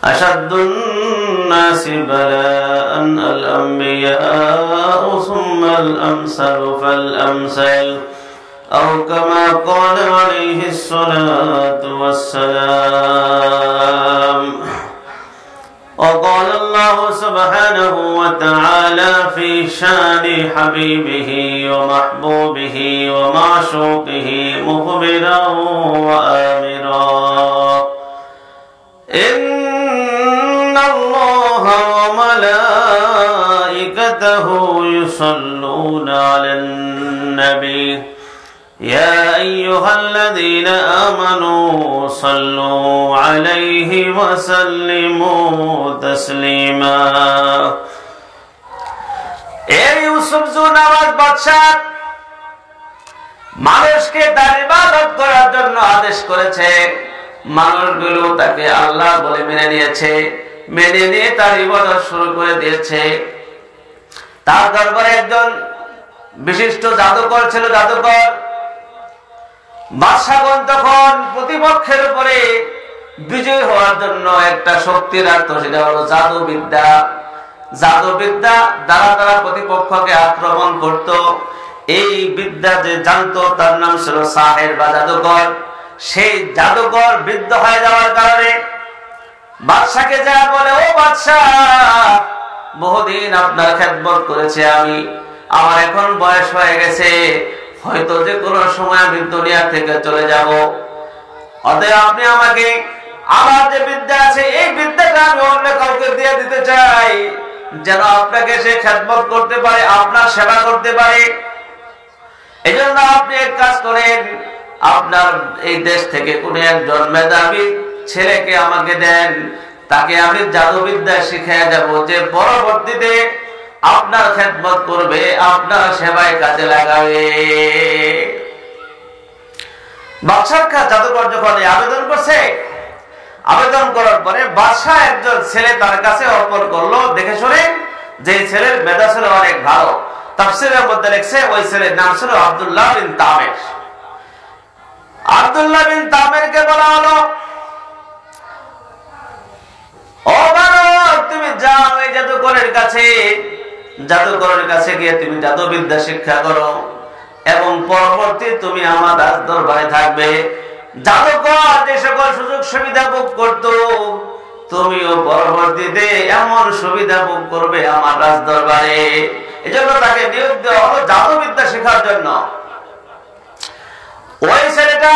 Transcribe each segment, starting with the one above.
أشد الناس بلاء الأنبياء ثم الأمثل فالأمثل أو كما قال عليه الصلاة والسلام. وقال الله سبحانه وتعالى في شان حبيبه ومحبوبه ومعشوقه مخبرا وآمرا: إن الله وملائكته يصلون على النبي يا أيها الذين آمنوا صلوا عليه وسلموا تسليما. ইউসুফ জুনাওয়াজ বাদশাহ মানুষকে তার ইবাদত করার জন্য আদেশ করেছে। মানুষগুলো তাকে আল্লাহ বলে মেনে নিয়েছে, মেনে নিয়ে তার ইবাদত শুরু করে দিয়েছে। তার দরবারে একজন বিশিষ্ট জাদুকর ছিল, জাদুকর। বাদশাহগণ তখন প্রতিপক্ষের উপরে বিজয় হওয়ার জন্য একটা শক্তি রাখত, সেটা হলো জাদুবিদ্যা। জাদুবিদ্যা দ্বারা তারা প্রতিপক্ষকে আক্রমণ করত। এই বিদ্যা যে জানতো তার নাম ছিল সাহের বা জাদুকর। সেই জাদুকর বৃদ্ধ হয়ে যাওয়ার কারণে বাদশাকে যা বলে, ও বাদশাহ, বহুদিন আপনার খেদমত করেছে আমি, আমার এখন বয়স হয়ে গেছে, হয়তো যে কোনো সময় আমি দুনিয়া থেকে চলে যাব। অতএব আপনি আমাকে আমার যে বিদ্যা আছে এই বিদ্যাটা আমি অন্য কাউকে দিয়ে দিতে চাই, যেন আপনাকে সে খেদমত করতে পারে, আপনার সেবা করতে পারে। এই জন্য আপনি এক কাজ করেন, আপনার এই দেশ থেকে কোন একজন মেধাবী ছেলেকে আমাকে দেন, তাকে আমি জাদুবিদ্যা শিখিয়ে যাব, যে পরবর্তীতে আপনার খেদমত করবে, আপনার সেবায় কাজে লাগাবে। বাদশাহ জাদুকর যখন আবেদন করছে, আবেদন করার পরে বাদশাহ একজন ছেলে তার কাছে অর্পণ করলো, দেখে শুনে, যে ছেলের মেধা ছিল অনেক ভালো। তাফসীরের মধ্যে লিখছে ওই ছেলের নাম ছিল আব্দুল্লাহ বিন তামের। আব্দুল্লাহ বিন তামেরকে বলা হলো, ও বালক, তুমি যাও এই জাদুকরের কাছে, জাদুকরের কাছে গিয়ে তুমি জাদুবিদ্যা শিক্ষা করো এবং পরবর্তী তুমি আমার রাজ দরবারে থাকবে। জাদুকর যে সকল সুযোগ সুবিধা ভোগ করতো, তুমিও পরবর্তীতে এমন সুবিধা ভোগ করবে আমার রাজ দরবারে। এই জন্য তাকে নিয়োগ দেওয়া হলো জাদুবিদ্যা শেখার জন্য। ওই ছেলেটা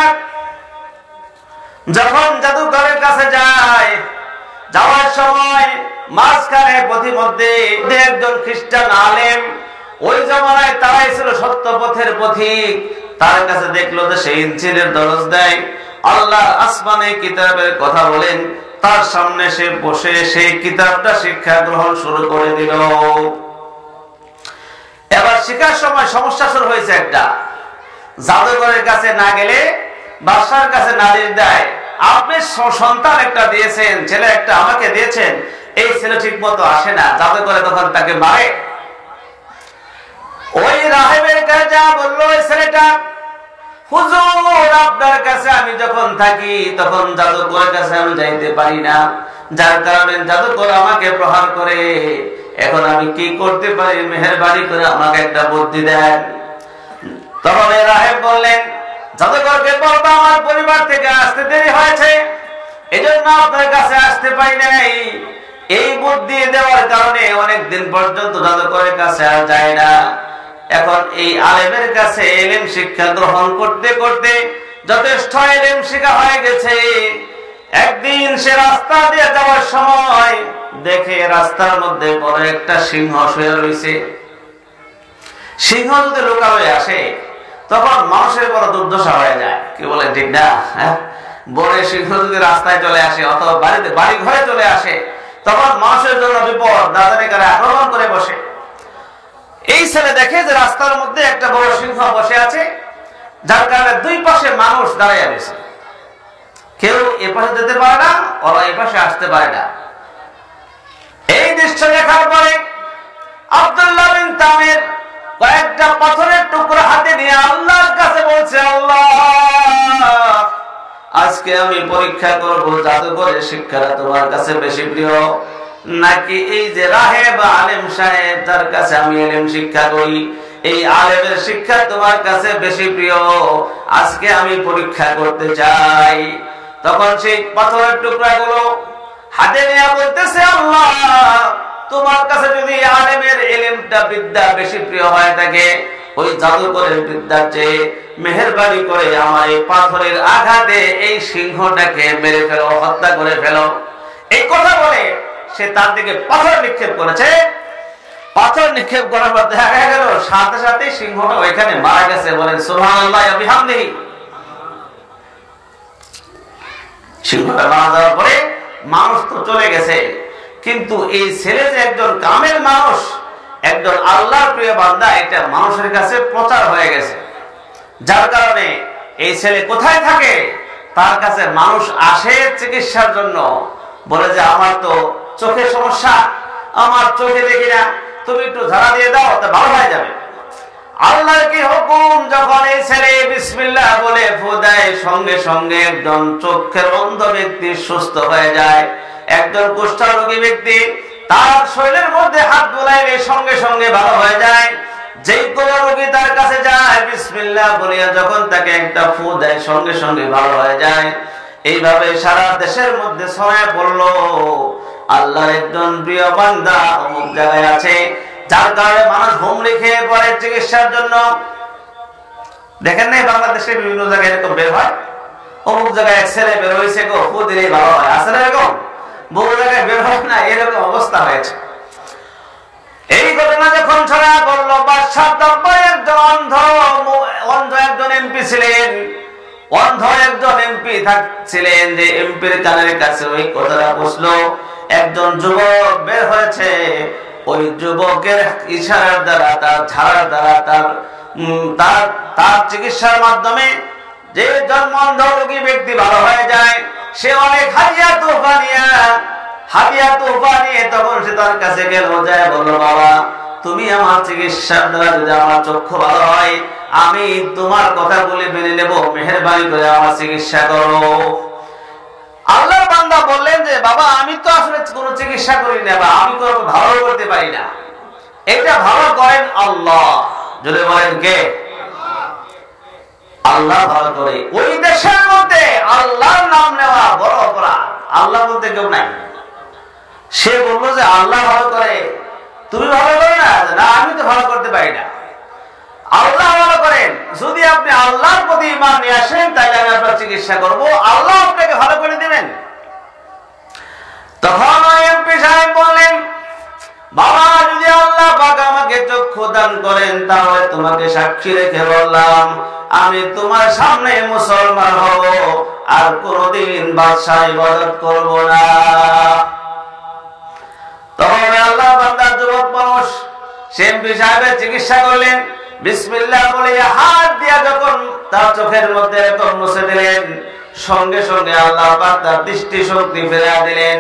যখন জাদুকরের কাছে যায়, যাওয়ার সময় মাঝখানে পথিমধ্যে একজন খ্রিস্টান আলেম, ওই জমানায় তারাই ছিল সত্য পথের পথিক, তার কাছে দেখলো যে সেই ইনজিলের দরজ দেয়, আল্লাহ আসমানে কিতাবের কথা বলেন, তার সামনে সে বসে সেই কিতাবটা শিক্ষা গ্রহণ শুরু করে দিল। এবার শিক্ষার সময় সমস্যা শুরু হয়েছে একটা। জাদুকরের কাছে না গেলে বাদশার কাছে নালিশ দেয়, আপনি সন্তান একটা দিয়েছেন, ছেলে একটা আমাকে দিয়েছেন, এই ছেলে ঠিক মতো আসে না। জাদুকরে তখন তাকে মারে। ওই রাহেবের কাছে যা বললো ওই ছেলেটা, হুজুর আপনার কাছে আমি যখন থাকি তখন জাদুকরের কাছে আমি যাইতে পারি না, যার কারণে জাদুকর আমাকে প্রহার করে। এখন আমি কি করতে পারি, মেহেরবানি করে আমাকে একটা বুদ্ধি দেন। তখন এই রাহেব বললেন, জাদুকরকে বলবো আমার পরিবার থেকে আসতে দেরি হয়েছে, এজন্য আপনার কাছে আসতে পারি নাই। এই বুদ্ধি দেওয়ার কারণে অনেকদিন পর্যন্ত জাদুকরের কাছে আর যায় না। এখন এই আলেমের কাছে ইলম শিক্ষা গ্রহণ করতে করতে যথেষ্ট ইলম শিক্ষা হয়ে গেছে। একদিন সে রাস্তা দিয়ে যাওয়ার সময় দেখে রাস্তার মধ্যে বড় একটা সিংহ শুয়ে রয়েছে। সিংহ যদি লোকা হয়ে আসে তখন মানুষের বড় দুর্দশা হয়ে যায়, কি বলে ঠিক না? বড় সিংহ যদি রাস্তায় চলে আসে অথবা বাড়ি ঘরে চলে আসে, তখন মানুষের জন্য বিপদ, দাদানিকারে আক্রমণ করে বসে। এই ছেলে দেখে যে রাস্তার মধ্যে একটা বড় সিংহ বসে আছে, যার কারণে দুই পাশে মানুষ দাঁড়িয়ে রয়েছে, কেউ এ পাশে যেতে পারে না, ওরা এ পাশে আসতে পারে না। এই দৃশ্য দেখার পরে আব্দুল্লাহ বিন তামির কয়েকটা পাথরের টুকরা হাতে নিয়ে আল্লাহর কাছে বলছে, আল্লাহ আজকে আমি পরীক্ষা করব জাদুঘরের শিক্ষাটা তোমার কাছে বেশি প্রিয় নাকি এই যে রাহেব আলেম সাহেব তার কাছে আমি ইলম শিক্ষা করি, এই আলেমের শিক্ষা তোমার কাছে বেশি প্রিয়? আজকে আমি পরীক্ষা করতে চাই। তখন সেই পাথরের টুকরাগুলো হাতে নিয়ে বলতেছে, আল্লাহ তোমার কাছে যদি আলেমের ইলমটা বিদ্যা বেশি প্রিয় হয় থাকে, ওই জাদুকরের বিদ্যার চেয়ে মেহেরবানি করে আমার এই পাথরের আঘাতে এই সিংহটাকে মেরে ফেলো, হত্যা করে ফেলো। এই কথা বলে সে তার দিকে পাথর নিক্ষেপ করেছে। পাথর নিক্ষেপ করার পর দেখা গেল সাথে সাথে সিংহটা ওইখানে মারা গেছে। বলেন সুবহানাল্লাহ ওয়া বিহামদিহি। সিংহটা মারা যাওয়ার পরে মানুষ তো চলে গেছে, কিন্তু এই ছেলে যে একজন কামেল মানুষ, একজন আল্লাহর প্রিয় বান্দা, এটা মানুষের কাছে প্রচার হয়ে গেছে। যার কারণে এই ছেলে কোথায় থাকে তার কাছে মানুষ আসে চিকিৎসার জন্য। বলে যে আমার তো চোখের সমস্যা, আমার চোখে দেখি না, তুমি একটু ঝাড়া দিয়ে দাও, তা ভালো হয়ে যাবে। আল্লাহর কি হুকুম, যখন এই ছেলে বিসমিল্লাহ বলে ফু দেয়, সঙ্গে সঙ্গে একজন চোখের অন্ধ ব্যক্তি সুস্থ হয়ে যায়। একজন কুষ্ঠরোগী ব্যক্তি তার শরীরের মধ্যে হাত বুলাইলে সঙ্গে সঙ্গে ভালো হয়ে যায়। যেই কোন রোগী তার কাছে যায় বিসমিল্লাহ বলিয়া যখন তাকে একটা ফু দেয়, সঙ্গে সঙ্গে ভালো হয়ে যায়। এইভাবে সারা দেশের মধ্যে ছড়ায় পড়ল আল্লাহর একজন প্রিয় বান্দা অমুক জায়গায় আছে, যার কারণে মানুষ হুমড়ি খেয়ে পড়ে চিকিৎসার জন্য। দেখেন নাই বাংলাদেশে বিভিন্ন জায়গায় এরকম বের হয়, অমুক জায়গায় এক ছেলে বের হয়েছে গো, ফু দিলেই ভালো হয়। আসলে এরকম বহু জায়গায় বের হয় না, এরকম অবস্থা হয়েছে। এই ঘটনা যখন ছড়া পড়ল, বাদশার দরবারে একজন অন্ধ একজন এমপি ছিলেন। অন্ধ একজন এমপি ছিলেন, যে এমপির কানের কাছে ওই কথাটা পৌঁছলো। একজন যুবক বের হয়েছে, ওই যুবকের ইশারার দ্বারা, তার ঝাড়ার দ্বারা, তার চিকিৎসার মাধ্যমে যে জন্মন্ধ রোগী ব্যক্তি ভালো হয়ে যায়। সে অনেক হাদিয়া তোফা নিয়ে তখন সে তার কাছে গেল, যায় বলল, বাবা তুমি আমার চিকিৎসার দ্বারা যদি আমার চক্ষু ভালো হয়, আমি তোমার কথাগুলি মেনে নেব, মেহেরবানি করে আমার চিকিৎসা করো। আল্লাহর বান্দা বললেন যে বাবা আমি তো আসলে কোনো চিকিৎসা করি না, বা আমি কোনো ভালো করতে পারি না, এটা ভালো করেন আল্লাহ। যদি বলেন কে? আল্লাহ ভালো করে। ওই দেশের মধ্যে আল্লাহর নাম নেওয়া বড় অপরাধ, আল্লাহ বলতে কেউ নাই। সে বললো যে আল্লাহ ভালো করে, তুমি ভালো করে না? না, আমি তো ভালো করতে পারি না, আল্লাহ ভালো করেন। যদি আপনি আল্লাহর প্রতি ঈমান নিয়ে আসেন, তাহলে আমি আপনার চিকিৎসা করব, আল্লাহ আপনাকে ভালো করে দেবেন। তখন ওই এমপি সাহেব বললেন, বাবা যদি আল্লাহ পাক আমাকে চক্ষু দান করেন, তাহলে তোমাকে সাক্ষী রেখে বললাম, আমি তোমার সামনে মুসলমান হব, আর কোনদিন বাদশাহ ইবাদত করব না। তখন আল্লাহ বান্দার যুবক মানুষ সে এমপি সাহেবের চিকিৎসা করলেন। বিসমিল্লাহ বলে হাত দিয়া যখন তার চোখের মধ্যে এরকম মুছে দিলেন, সঙ্গে সঙ্গে আল্লাহ পাক তার দৃষ্টি শক্তি ফিরে দিলেন।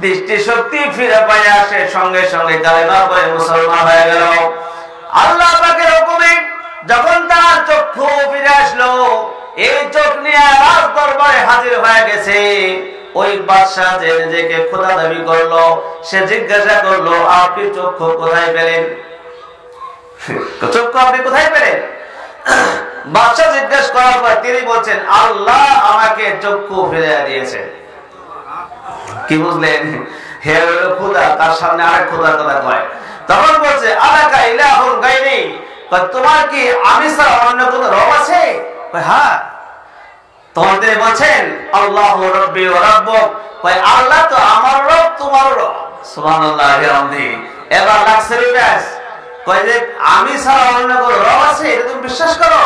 দৃষ্টি শক্তি ফিরে পাইয়া সে সঙ্গে সঙ্গে কালেমা পড়ে মুসলমান হয়ে গেল। আল্লাহ পাকের হুকুমে যখন তার চক্ষু ফিরে আসলো, এই চোখ নিয়ে রাজ দরবারে হাজির হয়ে গেছে। ওই বাদশাহ যে নিজেকে খোদা দাবি করলো, সে জিজ্ঞাসা করলো, আপনি চক্ষু কোথায় পেলেন? চক্ষু আপনি কোথায় পেলেন? বাদশাহ জিজ্ঞেস করার পর তিনি বলছেন, আল্লাহ আমাকে চক্ষু ফিরে দিয়েছেন। কি বুঝলেন? হে হলো খোদা, তার সামনে আরেক খোদার কথা কয়। তখন বলছে, আলাকা ইলাহুন গায়রি, তোমার কি আমি ছাড়া অন্য কোন রব আছে? হ্যাঁ। তখন তিনি বলছেন, আল্লাহু রাব্বি ওয়া রাব্বুক, আল্লাহ তো আমার রব, তোমার রব। সুবহানাল্লাহ। এবার লাগছে ব্যাস, কয় যে আমি ছাড়া অন্য কোন রব আছে, এটা তুমি বিশ্বাস করো?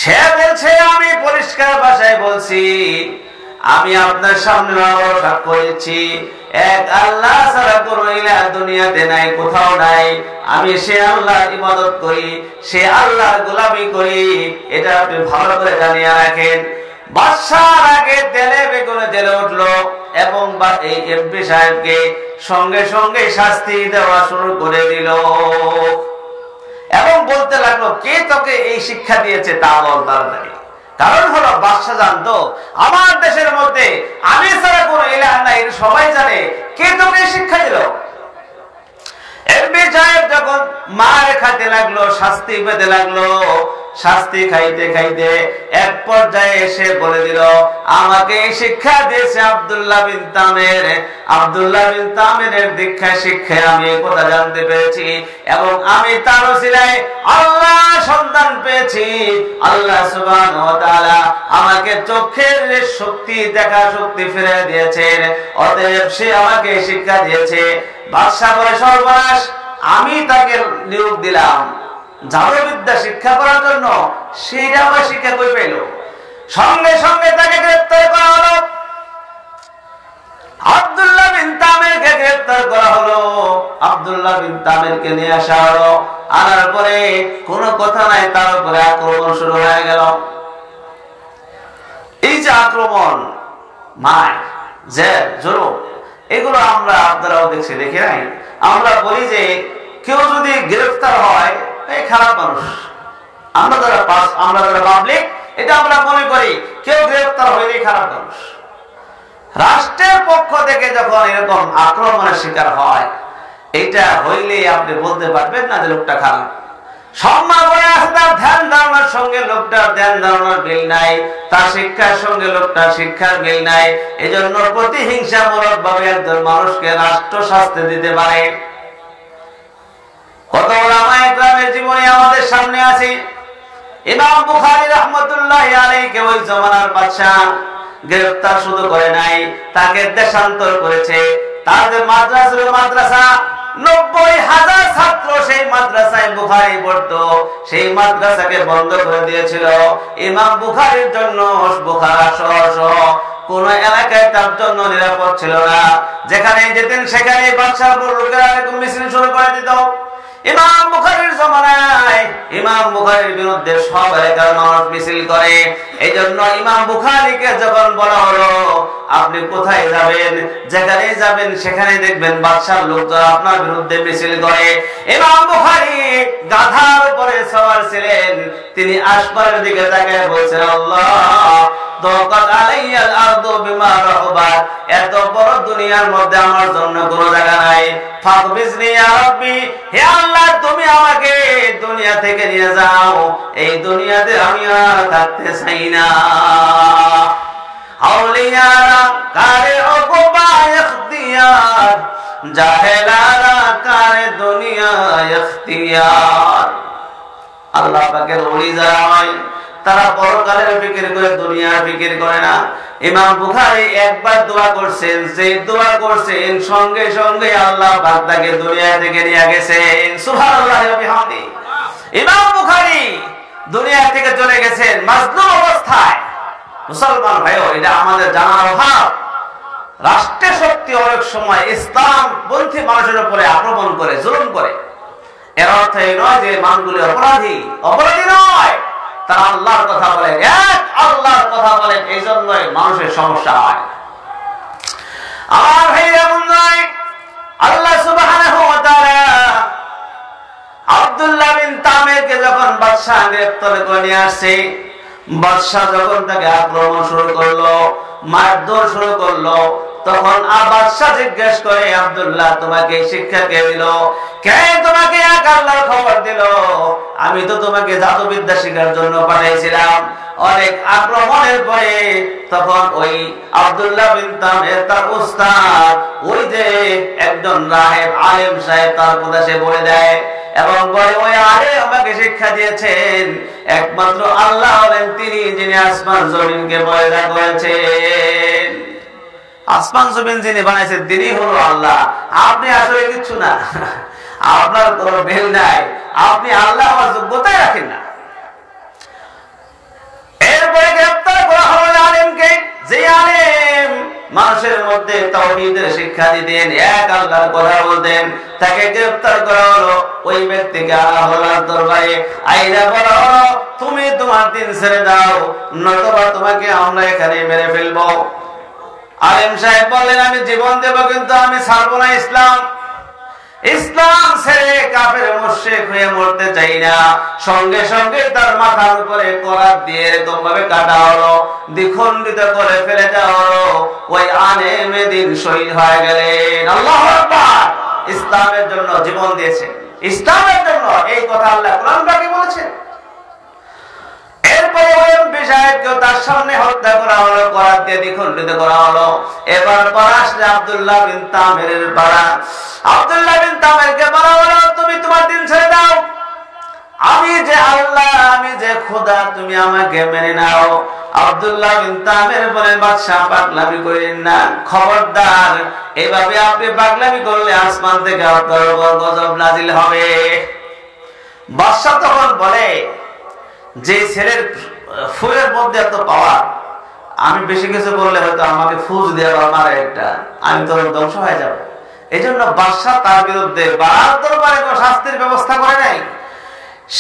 সে বলছে, আমি পরিষ্কার ভাষায় বলছি, আমি আপনার সামনে সাক্ষ্য দিচ্ছি, এক আল্লাহ ছাড়া কোন ইলাহ দুনিয়াতে নাই, কোথাও নাই। আমি সে আল্লাহর ইবাদত করি, সে আল্লাহর গোলামি করি, এটা আপনি ভালো করে জানিয়ে রাখেন। বাদশার আগে তেলে বেগুনে জেলে উঠলো, এবং এই এমপি সাহেবকে সঙ্গে সঙ্গে শাস্তি দেওয়া শুরু করে দিল, এবং বলতে লাগলো, কে তোকে এই শিক্ষা দিয়েছে তা বল তাড়াতাড়ি। কারণ হলো বাদশা জানতো আমার দেশের মধ্যে আমি ছাড়া কোনো ইলাহ নাই, সবাই জানে। কে তোকে শিক্ষা দিল? এমপি সাহেব যখন মার খাইতে লাগলো, শাস্তি পেতে লাগলো, শাস্তি খাইতে খাইতে এক পর্যায়ে এসে বলে দিল, আমাকে শিক্ষা দিয়েছে আব্দুল্লাহ বিন তামের। আব্দুল্লাহ বিন তামেরের দীক্ষায় শিক্ষায় আমি এই কথা জানতে পেরেছি এবং আমি তার ওসিলায় আল্লাহ সন্ধান পেয়েছি। আল্লাহ সুবহানাহু ওয়া তাআলা আমাকে চোখের শক্তি, দেখা শক্তি ফিরে দিয়েছেন, অতএব সে আমাকে শিক্ষা দিয়েছে। বাদশা বলে, সর্বনাশ, আমি তাকে নিয়োগ দিলাম জাদুবিদ্যা শিক্ষা করার জন্য, সেটা আবার শিক্ষা কই পেল? সঙ্গে সঙ্গে তাকে গ্রেফতার করা হলো। আব্দুল্লাহ বিন তামেরকে গ্রেফতার করা হলো। আব্দুল্লাহ বিন তামেরকে নিয়ে আসা হলো। আনার পরে কোনো কথা নাই, তার উপরে আক্রমণ শুরু হয়ে গেল। এই যে আক্রমণ, মায়, জেল, জুলুম, এগুলো আমরা আপনারাও দেখছি, দেখে নাই? আমরা বলি যে কেউ যদি গ্রেফতার হয়, এই খারাপ মানুষ। আমরা যারা পাবলিক, এটা আমরা মনে করি কেউ গ্রেফতার হইলেই খারাপ মানুষ। রাষ্ট্রের পক্ষ থেকে যখন এরকম আক্রমণের শিকার হয়, এটা হইলে আপনি বলতে পারবেন না যে লোকটা খারাপ। সম্মান করে আছে, তার ধ্যান ধারণার সঙ্গে লোকটার ধ্যান ধারণার মিল নাই, তার শিক্ষার সঙ্গে লোকটার শিক্ষার মিল নাই। এই জন্য প্রতিহিংসামূলক ভাবে একজন মানুষকে রাষ্ট্র শাস্তি দিতে পারে। কত ওলামায়ে কেরামের জীবনী আমাদের সামনে আছে। ইমাম বুখারী রাহমাতুল্লাহি আলাইহি ওই জামানার বাদশা গ্রেফতার শুধু করে নাই, তাকে দেশান্তর করেছে। তার যে মাদ্রাসা 90,000 ছাত্র সেই মাদ্রাসায় বুখারী পড়তো, সেই মাদ্রাসাকে বন্ধ করে দিয়েছিল। ইমাম বুখারীর জন্য বুখারা শহর কোন এলাকায় তার জন্য নিরাপদ ছিল না। যেখানে যেতেন সেখানে বাদশার লোকেরা এরকম মিছিল শুরু করে দিত। ইমাম বুখারীর জামানায় ইমাম বুখারীর বিরুদ্ধে সব এলাকার মানুষ মিছিল করে। এই জন্য ইমাম বুখারীকে যখন বলা হলো, আপনি কোথায় যাবেন, যেখানে যাবেন সেখানে দেখবেন বাদশার লোকজন আপনার বিরুদ্ধে মিছিল করে। ইমাম বুখারী গাধার উপরে সওয়ার ছিলেন, তিনি আসমানের দিকে তাকিয়ে বলছেন, আল্লাহ দাকাত আলাইয়াল আরদু বিমা রাহাবাত, এত বড় দুনিয়ার মধ্যে আমার জন্য কোনো জায়গা নাই। ফাকবিজনি ইয়া রাব্বি, হে আল্লাহ তুমি আমাকে দুনিয়া থেকে নিয়ে যাও, এই দুনিয়াতে আমি আর থাকতে চাই না। আউলিয়ারা কারে ওকুবা ইখতিয়ার, জাহেলারা কারে দুনিয়া ইখতিয়ার। আল্লাহ পাকের ওলি যারা হয় তারা পরকালের ফিকির করে, দুনিয়ার ফিকির করে না। ইমাম বুখারী একবার দোয়া করছেন, যে দোয়া করছেন সঙ্গে সঙ্গে আল্লাহ পাক তাকে দুনিয়া থেকে নিয়ে গেছেন। সুবহানাল্লাহি ওয়া বিহামদি। ইমাম বুখারী দুনিয়া থেকে চলে গেছেন মাজলুম অবস্থায়। মুসলমান ভাইও, এটা আমাদের জানার অভাব। রাষ্ট্রের শক্তি অনেক সময় ইসলাম পন্থী মানুষের উপরে আক্রমণ করে, জুলুম করে। এর অর্থ এই নয় যে মানুষগুলি অপরাধী নয়, তারা আল্লাহর কথা বলেন, এক আল্লাহর কথা বলেন, এই জন্যই মানুষের সমস্যা হয়। আমার ভাই এমন নয়। আল্লাহ সুবহানাহু ওয়া তাআলা আব্দুল্লাহ বিন তামেরকে যখন বাদশা গ্রেফতার করে নিয়ে আসছে, বাদশা যখন তাকে আক্রমণ শুরু করলো, মারধর শুরু করলো, তখন বাদশা জিজ্ঞেস করে, আব্দুল্লাহ তোমাকে শিক্ষা কে দিল? কে তোমাকে এক আল্লাহর খবর দিল? আমি তো তোমাকে জাদুবিদ্যা শেখার জন্য পাঠিয়েছিলাম। অনেক আক্রমণের পরে তখন ওই আব্দুল্লাহ বিন তামের তার উস্তাদ, ওই যে একজন রাহেব আলেম সাহেব, তার কথা সে বলে দেয় এবং বলে, ওই আলেম আমাকে শিক্ষা দিয়েছেন একমাত্র আল্লাহ হলেন তিনি, যিনি আসমান জমিনকে পয়দা করেছেন। আসমান জমিন যিনি বানাইছেন তিনি হলো আল্লাহ, আপনি আসলে কিছু না, আপনার কোনো ভেল নাই, আপনি আল্লাহ হওয়ার যোগ্যতাই রাখেন না। এরপরে গ্রেফতার করা হলো আলেমকে, যে আলেম মানুষের মধ্যে তাওহীদের শিক্ষা দিতেন, এক আল্লাহর কথা বলতেন, তাকে গ্রেফতার করা হলো। ওই ব্যক্তিকে আনা হলো দরবারে, আইনা বলা হলো, তুমি তোমার দিন ছেড়ে দাও, নয়তোবা তোমাকে আমরা এখানে মেরে ফেলবো। আলেম সাহেব বললেন, আমি জীবন দেব কিন্তু আমি ছাড়বো না ইসলাম। ইসলাম ছেড়ে কাফের মুশরিক হয়ে মরতে চাই না, সঙ্গে সঙ্গে তার মাথার উপরে করাত দিয়ে এরকম ভাবে কাটা হলো, দ্বিখণ্ডিত করে ফেলে দেওয়া হলো। ওই আলেমে দিন শহীদ হয়ে গেলেন। আল্লাহু আকবার। ইসলামের জন্য জীবন দিয়েছে, ইসলামের জন্য। এই কথা আল্লাহ কোরআন পাকে বলেছেন। এরপরে ওই বিষয়কে তার সামনে হত্যা করা হলো, করাত দিয়ে দ্বিখণ্ডিত করা হলো। এবার পাড়া আসলে আব্দুল্লাহ বিন তামিরের পাড়া। আব্দুল্লাহ বিন তামিরকে বলা হলো, তুমি তোমার দিন ছেড়ে দাও, আমি যে আল্লাহ, আমি যে খোদা, তুমি আমাকে মেনে নাও। আব্দুল্লাহ বিন তামির বলেন, বাদশা পাগলামি করেন না, খবরদার, এভাবে আপনি পাগলামি করলে আসমান থেকে আপনার উপর গজব নাজিল হবে। বাদশা তখন বলে, যে ছেলের ফুলের মধ্যে এত পাওয়ার, আমি বেশি কিছু বললে হয়তো আমাকে ফুজ দেওয়া মারে একটা, আমি তো ধ্বংস হয়ে যাব। এই জন্য বাদশা তার বিরুদ্ধে বাড়ার দরবারে কোনো শাস্তির ব্যবস্থা করে নাই।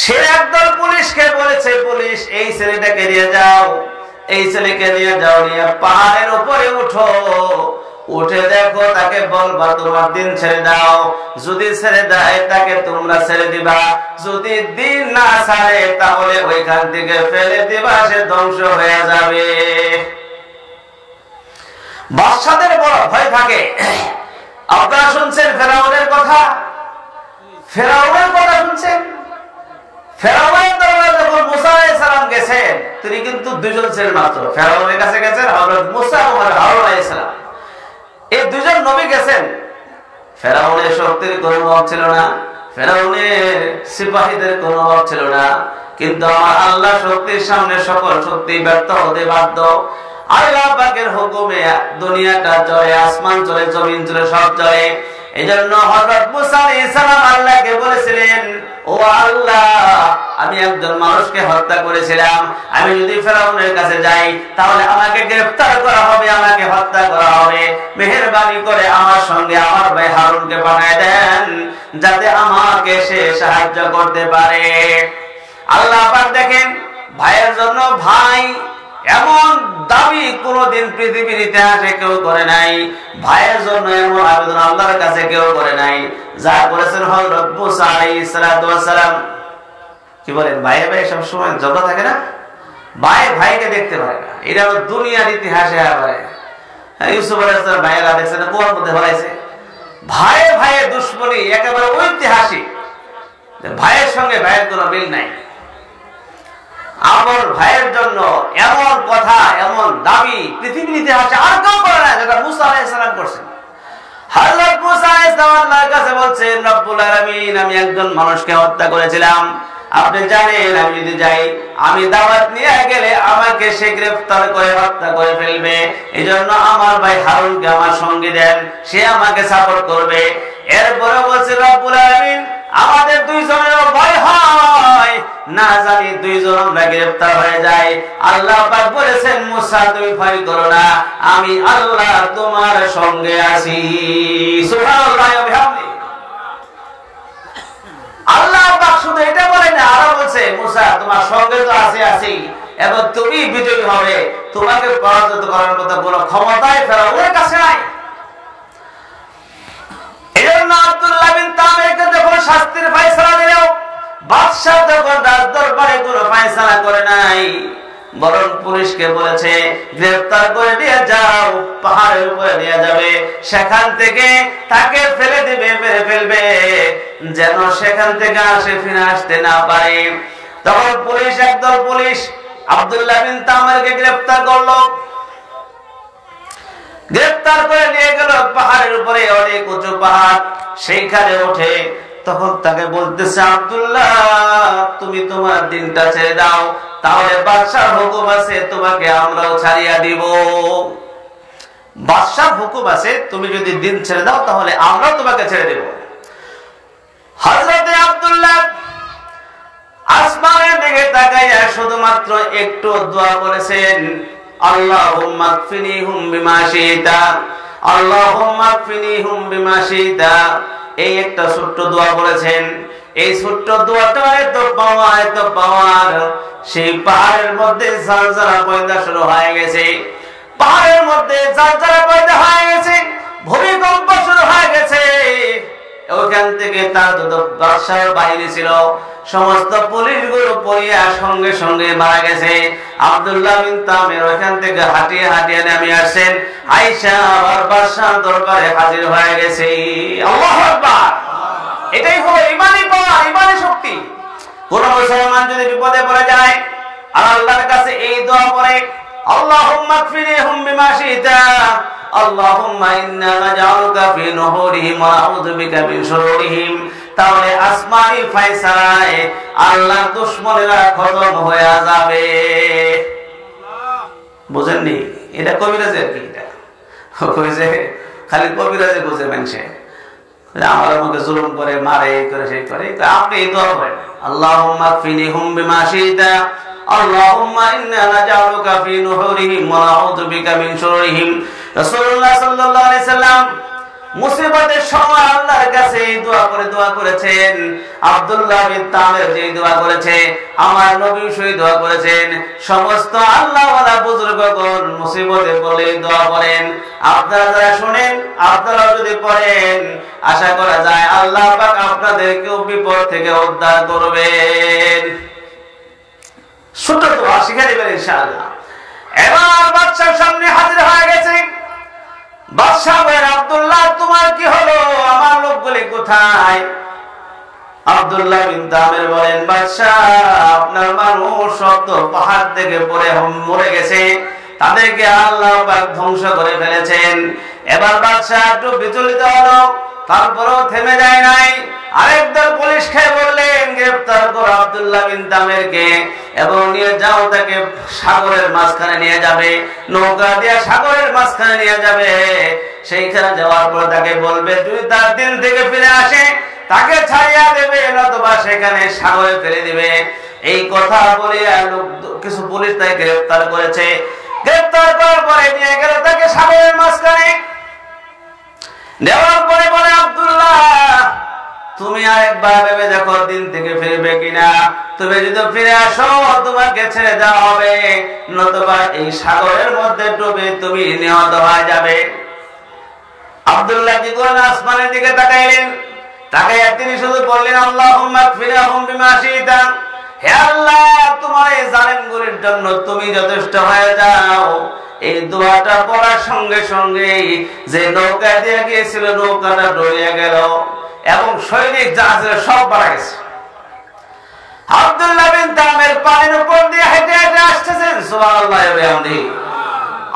সে একদল পুলিশকে বলেছে, পুলিশ এই ছেলেটাকে নিয়ে যাও, এই ছেলেকে নিয়ে যাও, নিয়ে পাহাড়ের উপরে উঠো, উঠে দেখো, তাকে বলবা তোমার দিন ছেড়ে দাও। যদি ছেড়ে দেয় তাকে তোমরা ছেড়ে দিবা, যদি দিন না ছাড়ে তাহলে ওইখান থেকে ফেলে দিবা, সে ধ্বংস হয়ে যাবে। বাদশাদের বড় ভয় থাকে। আপনারা শুনছেন ফেরাউনের কথা, ফেরাউনের কথা শুনছেন। ফেরাউনের দরবারে যখন মুসা আলাইহিস সালাম গেছেন, তিনি কিন্তু দুইজন ছিলেন মাত্র। ফেরাউনের কাছে গেছেন হযরত মুসা ও হারুন আলাইহিস সালাম, এই দুইজন নবী গেছেন। ফেরাউনের শক্তির কোনো অভাব ছিল না, ফেরাউনের সিপাহীদের কোনো অভাব ছিল না, কিন্তু আমার আল্লাহ শক্তির সামনে সকল শক্তি ব্যর্থ হতে বাধ্য। আল্লাহ পাকের হুকুমে দুনিয়াটা চলে, আসমান চলে, জমিন চলে, সব চলে। এজন্য হযরত মুসা আলাইহিস সালাম আল্লাহকে বলেছিলেন, ও আল্লাহ, আমি একজন মানুষকে হত্যা করেছিলাম, আমি যদি ফেরাউনের কাছে যাই তাহলে আমাকে গ্রেফতার করা হবে, আমাকে হত্যা করা হবে। মেহেরবানি করে আমার সঙ্গে আমার ভাই হারুনকে পাঠিয়ে দেন, যাতে আমাকে সে সাহায্য করতে পারে। আল্লাহ পাক দেখেন, ভাইয়ের জন্য ভাই এমন দাবি কোনদিন পৃথিবীর ইতিহাসে কেউ করে নাই। ভাইয়ের জন্য এমন আবেদন আল্লাহর কাছে কেউ করে নাই, যা করেছেন হযরত মুসা আলাইহিস সালাম। কি বলেন, ভাই ভাই সব সময় ঝগড়া থাকে না, ভাই ভাইকে দেখতে পারে না, এটা দুনিয়ার ইতিহাসে পারে। ইউসুফ আলাইহিস সালাম ভাইয়েরা দেখছেন কোয়ার মধ্যে হয়েছে, ভাই ভাইয়ের দুশ্মনী একেবারে ঐতিহাসিক। ভাইয়ের সঙ্গে ভাইয়ের কোনো মিল নাই। আমার ভাইয়ের জন্য এমন কথা, এমন দাবি পৃথিবীর ইতিহাসে আর কেউ করে না, যেটা মুসা আলাইহিস সালাম করছেন। হযরত মুসা আলাইহিস সালাম আল্লাহর কাছে বলছেন, রব্বুল আলামিন, আমি একজন মানুষকে হত্যা করেছিলাম, আপনি জানেন আমি যদি যাই, আমি দাওয়াত নিয়ে গেলে আমাকে সে গ্রেফতার করে হত্যা করে ফেলবে। এজন্য আমার ভাই হারুনকে আমার সঙ্গে দেন, সে আমাকে সাপোর্ট করবে। এরপরে বলছে, রব্বুল আলামিন, আমাদের দুইজনেরও ভয় হয়, না জানি দুইজন আমরা গ্রেফতার হয়ে যাই। আল্লাহ পাক বলেছেন, মুসা তুমি ভয় করো না, আমি আল্লাহ তোমার সঙ্গে আছি। সুবহানাল্লাহ ওয়া বিহামদিহি। আল্লাহ পাক শুধু এটা বলে না, আরো বলছে, মুসা তোমার সঙ্গে তো আছি, এবং তুমি বিজয়ী হবে, তোমাকে পরাজিত করার মতো কোনো ক্ষমতাই ফেরাউনের কাছে নাই। এজন্য আব্দুল্লাহ বিন তামিরকে যখন শাস্তির ফয়সালা দিল, বাদশা তখন তার দরবারে কোনো ফয়সালা করে নাই, বরং পুলিশকে বলেছে, গ্রেফতার করে নিয়ে যাও, পাহাড়ের উপরে নিয়ে যাবে, সেখান থেকে তাকে ফেলে দিবে, মেরে ফেলবে, যেন সেখান থেকে আসে ফিরে আসতে না পারে। তখন পুলিশ, একদল পুলিশ আব্দুল্লাহ বিন তামিরকে গ্রেফতার করলো। গ্রেফতার করে নিয়ে গেল পাহাড়ের উপরে, অনেক উঁচু পাহাড়, সেইখানে ওঠে। তখন তাকে বলতেছে, আব্দুল্লাহ, তুমি তোমার দিনটা ছেড়ে দাও, তাহলে বাদশার হুকুম আছে তোমাকে আমরাও ছাড়িয়া দিব। বাদশার হুকুম আছে, তুমি যদি দিন ছেড়ে দাও তাহলে আমরাও তোমাকে ছেড়ে দেব। হযরত আব্দুল্লাহ আসমানের দিকে তাকাইয়া শুধুমাত্র একটু দোয়া করেছেন, আল্লাহুম্মা কফিনিহুম বিমা শিতা, আল্লাহুম্মা কফিনিহুম বিমা শিতা। এই একটা ছোট্ট দোয়া বলেছেন। এই ছোট্ট দোয়াটা এত পাওয়ার, সেই পাহাড়ের মধ্যে ঝালঝালা পয়দা শুরু হয়ে গেছে, পাহাড়ের মধ্যে ঝালঝালা পয়দা হয়ে গেছে, ভূমিকম্প শুরু হয়ে গেছে। ওইখান থেকে তার যত বাদশার বাহিনী ছিল সমস্ত পুলিশগুলো পড়িয়া সঙ্গে সঙ্গে মারা গেছে। আব্দুল্লাহ বিন তামির ওইখান থেকে হাঁটিয়ে হাঁটিয়ে নেমে আসেন, আয়েশা আবার বাদশার দরবারে হাজির হয়ে গেছে। আল্লাহু আকবার। এটাই হলো ঈমানি পাওয়ার, ঈমানি শক্তি। কোন মুসলমান যদি বিপদে পড়ে যায় আর আল্লাহর কাছে এই দোয়া পড়ে, আল্লাহুম্মা কফিরহুম বিমা শিতা, আল্লাহুম্মা ইন্না নাজআলুকা ফি নুহুরিহিম ওয়া নাউযু বিকা মিন শুরুরিহিম, তাহলে আসমানি ফয়সালায় আল্লাহর দুশমনেরা খতম হয়ে যাবে। বুঝেননি? এটা কবিরাজের কি? এটা কইছে খালি কবিরাজে বুঝে মানুষে, আমার আমাকে জুলুম করে মারে, এই করে সেই করে। আপনি এই দোয়া করেন, আল্লাহুম্মা কফিরহুম বিমা শিতা, আল্লাহুম্মা ইন্না নাজআলুকা ফি নুহুরিহিম ওয়া নাউযু বিকা মিন শুরুরিহিম। রাসূলুল্লাহ সাল্লাল্লাহু আলাইহি সাল্লাম মুসিবতের সময় আল্লাহর কাছে এই দোয়া করেছেন। আব্দুল্লাহ বিন তামির যে দোয়া করেছে, আমার নবী সেই দোয়া করেছেন। সমস্ত আল্লাহওয়ালা বুজুর্গগণ মুসিবতে পড়লে দোয়া করেন। আপনারা যারা শুনেন, আপনারাও যদি পড়েন, আশা করা যায় আল্লাহ পাক আপনাদেরকেও বিপদ থেকে উদ্ধার করবেন। ছোট দোয়া শিখে দেবেন ইনশাআল্লাহ। এবার বাদশার সামনে হাজির হয়ে গেছে। বাদশাহ বলেন, আব্দুল্লাহ তোমার কি হলো? আমার লোকগুলি কোথায়? আব্দুল্লাহ বিন তামির বলেন, বাদশাহ আপনার মানুষ সব তো পাহাড় থেকে পড়ে মরে গেছে, তাদেরকে আল্লাহ পাক ধ্বংস করে ফেলেছেন। এবার বাদশাহ একটু বিচলিত হলো, তারপরেও থেমে যায় নাই। আরেকদল পুলিশ খেয়ে বললেন, গ্রেফতার করো আব্দুল্লাহ বিন তামিরকে এবং নিয়ে যাও, তাকে সাগরের মাঝখানে নিয়ে যাবে, নৌকা দিয়ে সাগরের মাঝখানে নিয়ে যাবে। সেইখানে যাওয়ার পর তাকে বলবে যদি তার দিন থেকে ফিরে আসে তাকে ছাড়িয়ে দেবে, নতুবা সেখানে সাগরে ফেলে দিবে। এই কথা বলে কিছু পুলিশ তাকে গ্রেফতার করেছে। গ্রেফতার করার পরে নিয়ে গেল তাকে সাগরের মাঝখানে। নেওয়ার পরে বলে, আব্দুল্লাহ তুমি আরেকবার ভেবে দেখো দিন থেকে ফিরবে কিনা। তুমি যদি ফিরে আসো তোমাকে ছেড়ে দেওয়া হবে, নতুবা এই সাগরের মধ্যে ডুবে তুমি নিহত হয়ে যাবে। আব্দুল্লাহ কি করলেন? আসমানের দিকে তাকাইলেন। তাকাইয়া তিনি শুধু বললেন, আল্লাহুম্মা কফিরহুম বিমা শিতা, হে আল্লাহ তোমার এই জালেমগুলির জন্য তুমি যথেষ্ট হয়ে যাও। এই দোয়াটা পড়ার সঙ্গে সঙ্গে যে নৌকা দিয়ে গিয়েছিল নৌকাটা ডুবে গেল এবং সৈনিক জাহাজে সব মারা গেছে। আব্দুল্লাহ বিন তামির পানির উপর দিয়ে হেঁটে হেঁটে আসতেছেন। সুবহানাল্লাহ ওয়া বিহামদিহি।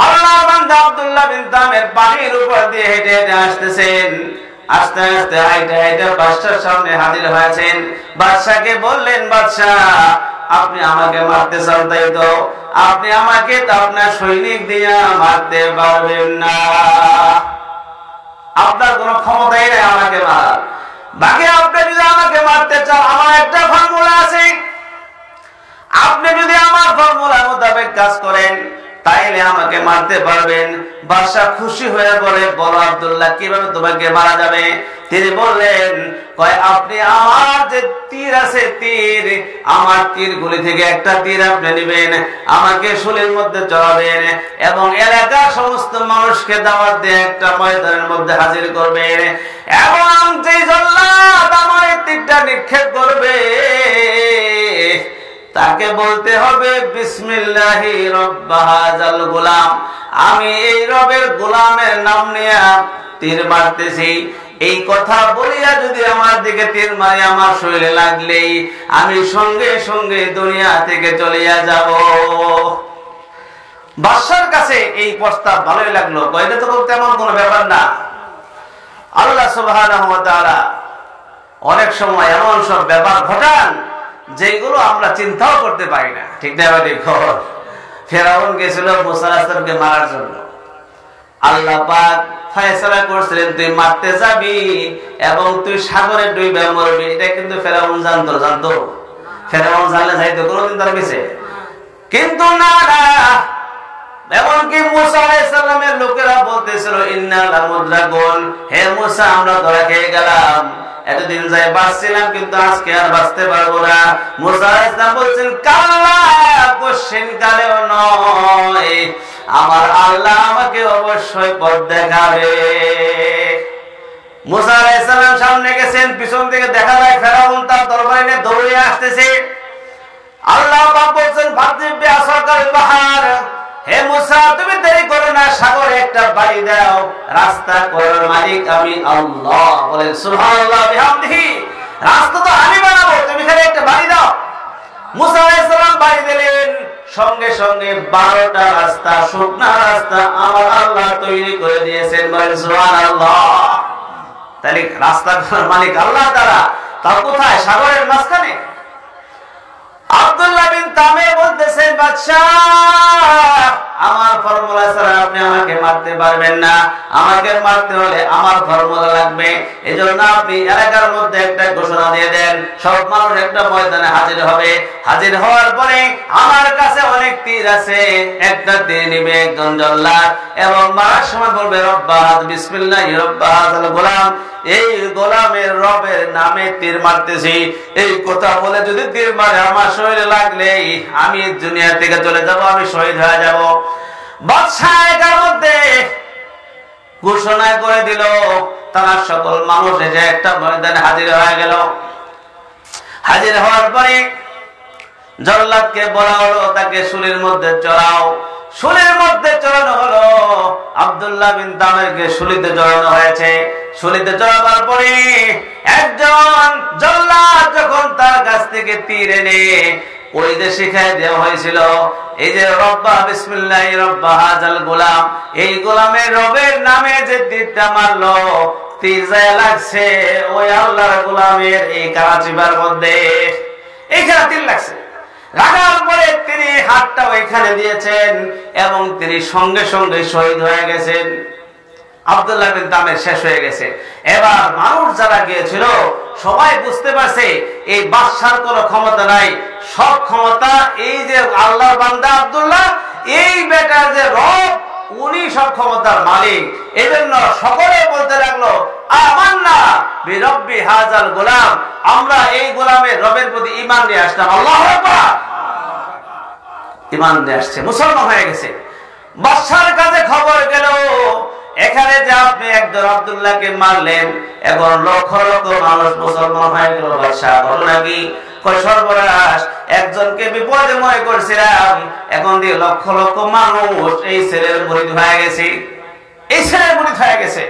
আল্লাহর বান্দা আব্দুল্লাহ বিন তামির পানির উপর দিয়ে হেঁটে হেঁটে আসতেছেন। আস্তে আস্তে হাইটে হাইটে বাদশার সামনে হাজির হয়েছেন। বাদশাকে বললেন, বাদশাহ আপনি আমাকে মারতে চান তাই তো? আপনি আমাকে তো আপনার সৈনিক দিয়ে মারতে পারবেন না, আপনার কোনো ক্ষমতাই নেই আমাকে মারার। বাকি আপনি যদি আমাকে মারতে চান, আমার একটা ফর্মুলা আছে, আপনি যদি আমার ফর্মুলা মোতাবেক কাজ করেন তাইলে আমাকে মারতে পারবেন। বাদশা খুশি হয়ে বলে, বলো আব্দুল্লাহ কিভাবে তোমাকে মারা যাবে? তিনি বললেন, আপনি আমার যে তীর আছে তীর, আমার তীর গুলি থেকে একটা তীর আপনি নেবেন, আমাকে শুলের মধ্যে চড়াবেন এবং এলাকার সমস্ত মানুষকে দাওয়াত দিয়ে একটা ময়দানের মধ্যে হাজির করবেন এবং যে জল্লাদ আমার তীরটা নিক্ষেপ করবে তাকে বলতে হবে বিসমিল্লাহি রব্বাহাজাল গোলাম, আমি এই রবের গোলামের নাম নিয়ে তীর মারতেছি। এই কথা বলিয়া যদি আমার দিকে তীর মারে আমার শরীরে লাগলেই আমি সঙ্গে সঙ্গে দুনিয়া থেকে চলিয়া যাব। বাদশার কাছে এই প্রস্তাব ভালোই লাগলো, এটা তো তেমন কোনো ব্যাপার না। আল্লাহ সুবহানাহু ওয়া তাআলা অনেক সময় এমন সব ব্যাপার ঘটান যেগুলো আমরা চিন্তাও করতে পারি না, ঠিক না? ফেরাউন গেছিল মুসা আলাইহিসসালামকে মারার জন্য। আল্লাহ পাক ফয়সালা করছিলেন তুই মারতে যাবি এবং তুই সাগরে ডুবে মরবি। এটা কিন্তু ফেরাউন জানতো। ফেরাউন জানলে যাইতো কোনোদিন তার কাছে? কিন্তু না, এমনকি মুসা আলাইহিস সালামের লোকেরা বলতেছিল ইন্না লামুদরাকুন, হে মুসা আমরা ধরা খেয়ে গেলাম, এতদিন যাই বাঁচছিলাম কিন্তু আজকে আর বাঁচতে পারবো না। মুসা আলাইহিস সালাম বলছেন কাল্লা, কোশ্চেন কালেও নয়, আমার আল্লাহ আমাকে অবশ্যই পথ দেখাবে। মুসা আলাইহিস সালাম সামনে গেছেন, পিছন থেকে দেখা যায় ফেরাউন তার তরবারি নিয়ে দৌড়ে আসতেছে। আল্লাহ পাক বলেন ফাদরিব বিআসাকাল বাহার, হে মুসা তুমি দেরি করো না, সাগরে একটা বাড়ি দাও, রাস্তা করার মালিক আমি আল্লাহ। বলেন সুবহানাল্লাহ বিহামদিহি, রাস্তা তো আমি বানাবো, তুমি খালি একটা বাড়ি দাও। মুসা আলাইহিস সালাম বাড়ি দিলেন, সঙ্গে সঙ্গে 12টা রাস্তা, শুকনা রাস্তা আমার আল্লাহ তৈরি করে দিয়েছেন। বলেন সুবহানাল্লাহ। তাহলে রাস্তা করার মালিক আল্লাহ তাআলা, তা কোথায়? সাগরের মাঝখানে। আব্দুল্লাহ বিন তামির বলতেছেন বাদশাহ আমার ফর্মুলা ছাড়া আপনি আমাকে মারতে পারবেন না, আমাকে মারতে হলে আমার ফর্মুলা লাগবে। এজন্য আপনি এলাকার মধ্যে একটা ঘোষণা দিয়ে দেন, সব মানুষ একটা ময়দানে হাজির হবে। হাজির হওয়ার পরে আমার কাছে অনেক তীর আছে, একটা তীর নিবে একজন জল্লাদ এবং মারার সময় বলবে রব্বাহাদ বিসমিল্লাহি রব্বাহাদাল গোলাম, এই গোলামের রবের নামে তীর মারতেছি। এই কথা বলে যদি তীর মারে আমার শরীরে লাগলেই আমি দুনিয়া থেকে চলে যাব, আমি শহীদ হয়ে যাব। বাদশাহ এর মধ্যে ঘোষণা করে দিল, তারা সকল মানুষ এসে একটা ময়দানে হাজির হয়ে গেল। হাজির হওয়ার পরে জল্লাদকে বলা হলো তাকে শুলির মধ্যে চড়াও। শুলির মধ্যে চড়ানো হলো, আব্দুল্লাহ বিন তামিরকে শুলিতে চড়ানো হয়েছে। শুলিতে চড়াবার পরে একজন জল্লাদ যখন তার কাছ থেকে তীর এনে ওই যে শিখায় দেওয়া হয়েছিল, এই যে রব্বা বিসমিল্লাহি রব্বা হাজাল গোলাম, এই গোলামের রবের নামে যে তীরটা মারলো, তীর যায় লাগছে ওই আল্লাহর গোলামের এই কারাচিবার মধ্যে, এইখানে তীর লাগছে। লাগার পরে তিনি হাতটা ওইখানে দিয়েছেন এবং তিনি সঙ্গে সঙ্গে শহীদ হয়ে গেছেন। আব্দুল্লাহ বিন তামির শেষ হয়ে গেছে। এবার মানুষ যারা গিয়েছিল সবাই বুঝতে পারছে এই বাদশার কোনো ক্ষমতা নাই, সব ক্ষমতা এই যে আল্লাহর বান্দা আব্দুল্লাহ, এই বেটার যে রব, উনি সব ক্ষমতার মালিক। এজন্য সকলে বলতে লাগলো আমান্না বিরব্বি হাজাল গোলাম, আমরা এই গোলামের রবের প্রতি ঈমান নিয়ে আসলাম। আল্লাহু আকবার। ঈমান নিয়ে আসছে, মুসলমান হয়ে গেছে। বাদশার কাছে খবর গেল এখানে যে আপনি একজন আব্দুল্লাহকে মারলেন, এখন লক্ষ লক্ষ মানুষ মুসলমান হয়ে গেল। বাদশাহ বলো নাকি? সর্বনাশ, একজনকে বিপদে মনে করছিলাম, এখন দিয়ে লক্ষ লক্ষ মানুষ এই ছেলের মুরিদ হয়ে গেছে, এই ছেলের মুরিদ হয়ে গেছে।